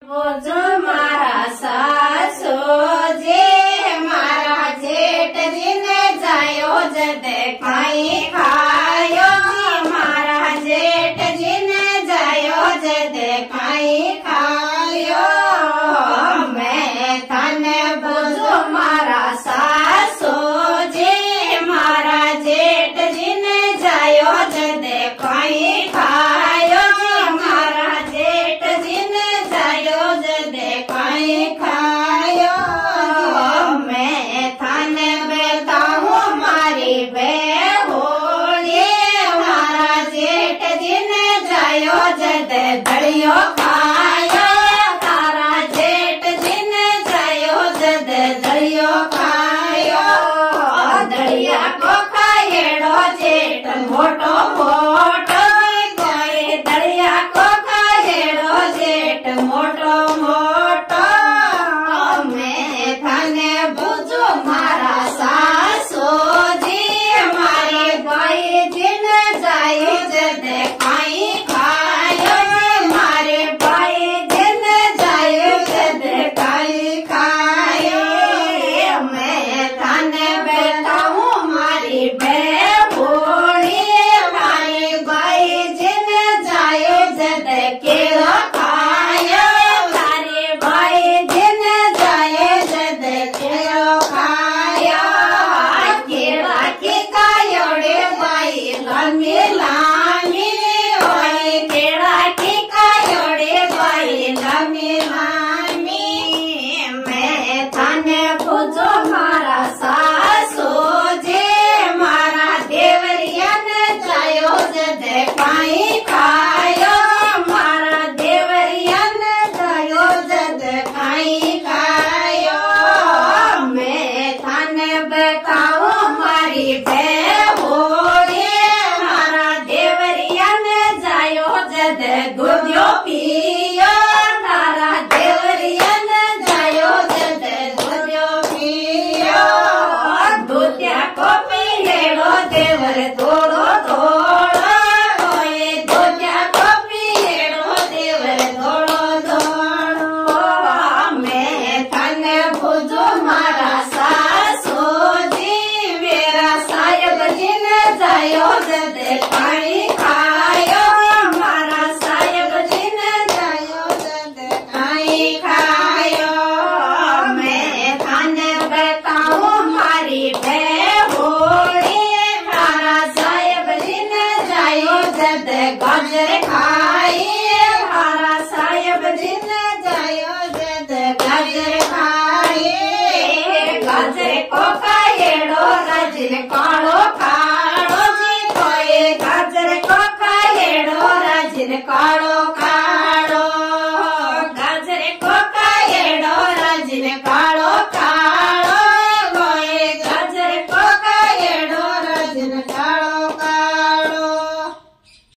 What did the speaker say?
वो जो मारा सासो जे मारा जेठ जिन जायो जद खाई खायो मारा जेठ जिन जायो जद खाई खायो मैं तन बुझो मारा सासो जे मारा जेठ जिन जायो जद खाई खायो मारा जेठ जिन जायो जद खाई खायो मैं थान बताऊं मारी बेहोली मारा जेठ जिन जायो जद दड़ियो खायो तारा जेठ जिन जायो जद दड़ियो खायो दड़िया को खाएड़ो जेठ मोटो मोटो कोई दड़िया को खाएड़ो जेठ मोटो मोटो मैं थाने बुझो मारा सासो जी मारी भाई जिन जायो जद खाई खायो मारे भाई जिन जायो जद खाई खायो मैं थाने बताऊं मारी बेहोली मारी भाई जिन जायो जद केला खायो मारे भाई जिन जायो जद केलो खायो केला की कायोड़े भाई लामी लामी ओए केला की कायोड़े भाई लामी लामी मैं थाने बुझो मारा सासो जे मारा देवरिया न जायो जद खाई खायो मारा देवरिया न जायो जद खाई खायो मैं थाने बताऊं मारी बेहोली मारा देवरिया न जायो जद दूधियो पियो तारा देवरिया न जायो जद दूधियो पियो दूधिया को पिएड़ो देवर दौड़ो दौड़ो ओए दूधिया को पिएड़ो देवर दौड़ो दौड़ो मैं थाने बुझो मारा सासो जी मेरा साहेब जिन जायो जद खाई खायो मारा साहेब जिन जायो जद खाई खायो मैं थाने बताऊं मारी बेहोली मारा साहेब जिन जायो जद गाजर खाई मारा साहेब जिन जायो जद गाजर खाई गाजर को खाएड़ो राजिन कालो कालो जी कोई गाजर को खाएड़ो राजिन कालो